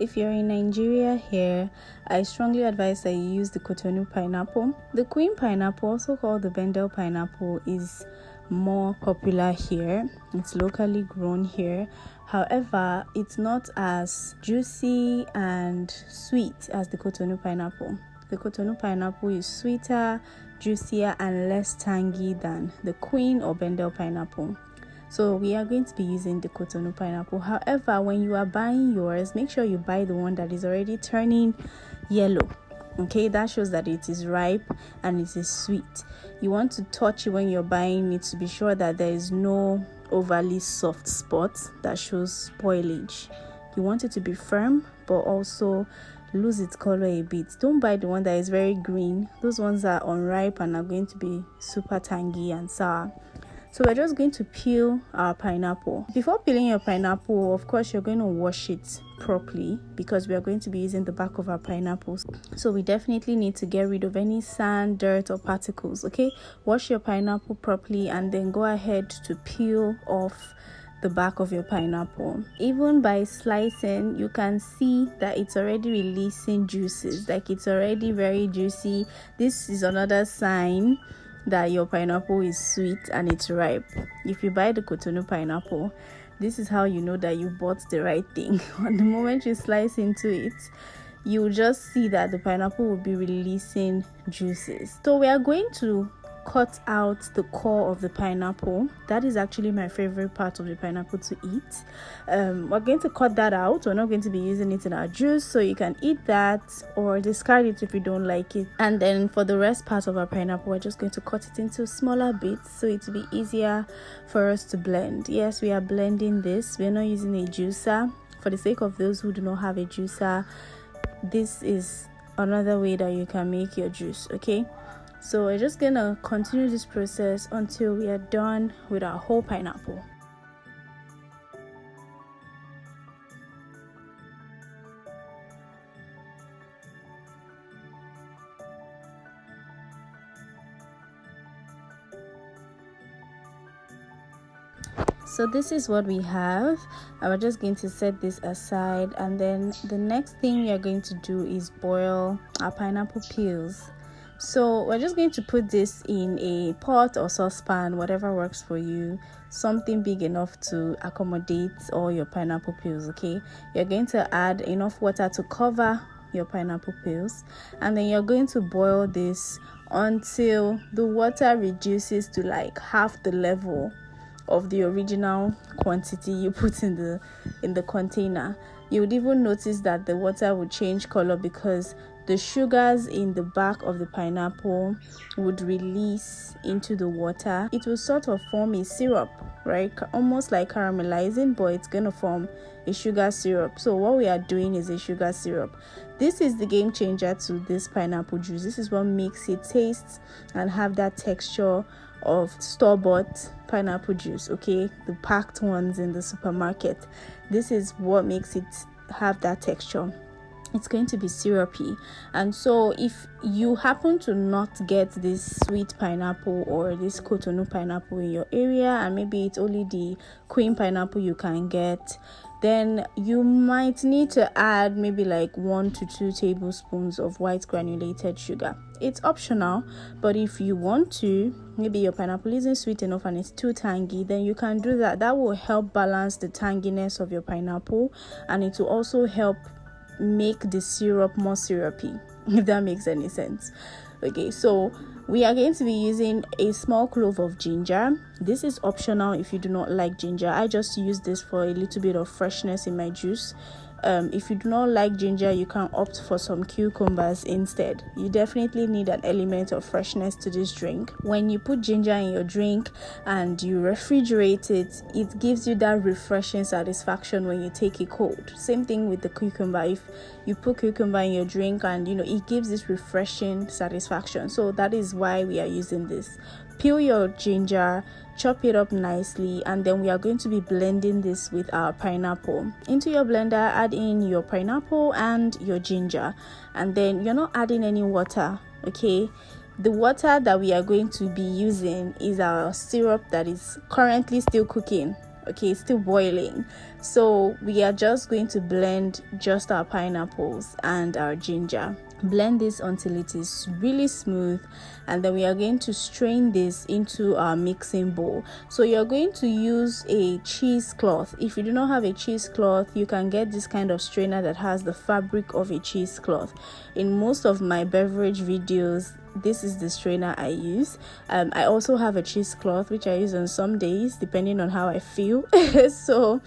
If you're in Nigeria here, I strongly advise that you use the Cotonou pineapple. The Queen pineapple, also called the Bendel pineapple, is more popular here. It's locally grown here. However, it's not as juicy and sweet as the Cotonou pineapple. The Cotonou pineapple is sweeter, juicier, and less tangy than the Queen or Bendel pineapple. So we are going to be using the Cotonou pineapple. However, when you are buying yours, make sure you buy the one that is already turning yellow. Okay, that shows that it is ripe and it is sweet. You want to touch it when you're buying it to be sure that there is no overly soft spot that shows spoilage. You want it to be firm but also lose its color a bit. Don't buy the one that is very green. Those ones are unripe and are going to be super tangy and sour. So we're just going to peel our pineapple. Before peeling your pineapple, of course, you're going to wash it properly because we are going to be using the back of our pineapples. So we definitely need to get rid of any sand, dirt, or particles, okay? Wash your pineapple properly and then go ahead to peel off the back of your pineapple. Even by slicing, you can see that it's already releasing juices, like it's already very juicy. This is another sign that your pineapple is sweet and it's ripe. If you buy the Cotonou pineapple, this is how you know that you bought the right thing. On the moment you slice into it, you will just see that the pineapple will be releasing juices. So we are going to cut out the core of the pineapple. That is actually my favorite part of the pineapple to eat. We're going to cut that out. We're not going to be using it in our juice, so you can eat that or discard it if you don't like it. And then for the rest part of our pineapple, we're just going to cut it into smaller bits so it will be easier for us to blend. Yes, we are blending this. We're not using a juicer. For the sake of those who do not have a juicer, this is another way that you can make your juice, okay? So we're just gonna continue this process until we are done with our whole pineapple. So this is what we have. We're just going to set this aside, and then the next thing we are going to do is boil our pineapple peels. So we're just going to put this in a pot or saucepan, whatever works for you, something big enough to accommodate all your pineapple peels, okay? You're going to add enough water to cover your pineapple peels, and then you're going to boil this until the water reduces to like half the level of the original quantity you put in the container. You would even notice that the water would change color because the sugars in the back of the pineapple would release into the water. It will sort of form a syrup, right? Almost like caramelizing, but it's going to form a sugar syrup. So what we are doing is a sugar syrup. This is the game changer to this pineapple juice. This is what makes it taste and have that texture of store-bought pineapple juice, okay? The packed ones in the supermarket. This is what makes it have that texture. It's going to be syrupy. And so if you happen to not get this sweet pineapple or this Cotonou pineapple in your area, and maybe it's only the Queen pineapple you can get, then you might need to add maybe like 1 to 2 tablespoons of white granulated sugar. It's optional, but if you want to, maybe your pineapple isn't sweet enough and it's too tangy, then you can do that. That will help balance the tanginess of your pineapple, and it will also help make the syrup more syrupy, if that makes any sense. Okay, so we are going to be using a small clove of ginger. This is optional if you do not like ginger. I just use this for a little bit of freshness in my juice. If you do not like ginger, you can opt for some cucumbers instead. You definitely need an element of freshness to this drink. When you put ginger in your drink and you refrigerate it, it gives you that refreshing satisfaction when you take it cold. Same thing with the cucumber. If you put cucumber in your drink and it gives this refreshing satisfaction. So that is why we are using this. Peel your ginger, chop it up nicely, and then we are going to be blending this with our pineapple. Into your blender, add in your pineapple and your ginger, and then you're not adding any water, okay? The water that we are going to be using is our syrup that is currently still cooking, Okay, it's still boiling. So we are just going to blend just our pineapples and our ginger. Blend this until it is really smooth, and then we are going to strain this into our mixing bowl. So you're going to use a cheesecloth. If you do not have a cheesecloth, you can get this kind of strainer that has the fabric of a cheesecloth. In most of my beverage videos, this is the strainer I use. I also have a cheesecloth which I use on some days depending on how I feel. So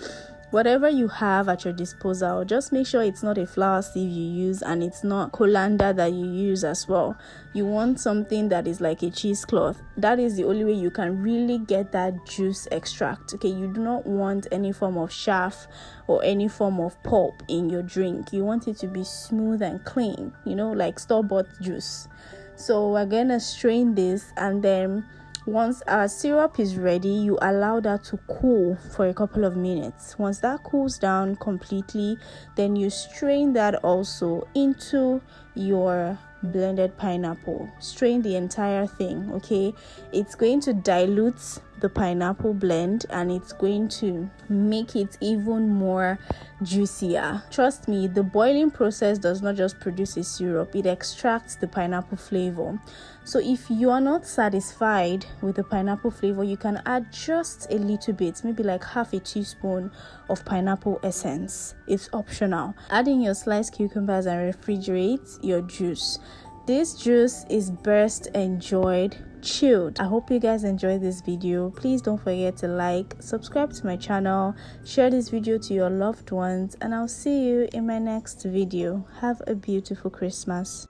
whatever you have at your disposal, just make sure it's not a flour sieve you use and it's not colander that you use as well. You want something that is like a cheesecloth. That is the only way you can really get that juice extract. Okay, you do not want any form of chaff or any form of pulp in your drink. You want it to be smooth and clean, like store-bought juice. So we're gonna strain this, and then once our syrup is ready, you allow that to cool for a couple of minutes. Once that cools down completely, then you strain that also into your blended pineapple. Strain the entire thing. Okay, it's going to dilute the pineapple blend and it's going to make it even more juicier. Trust me, the boiling process does not just produce a syrup, it extracts the pineapple flavor. So if you are not satisfied with the pineapple flavor, you can add just a little bit, maybe like half a teaspoon of pineapple essence. It's optional. Add in your sliced cucumbers and refrigerate your juice. This juice is best enjoyed chilled. I hope you guys enjoyed this video. Please don't forget to like, subscribe to my channel, share this video to your loved ones, and I'll see you in my next video. Have a beautiful Christmas.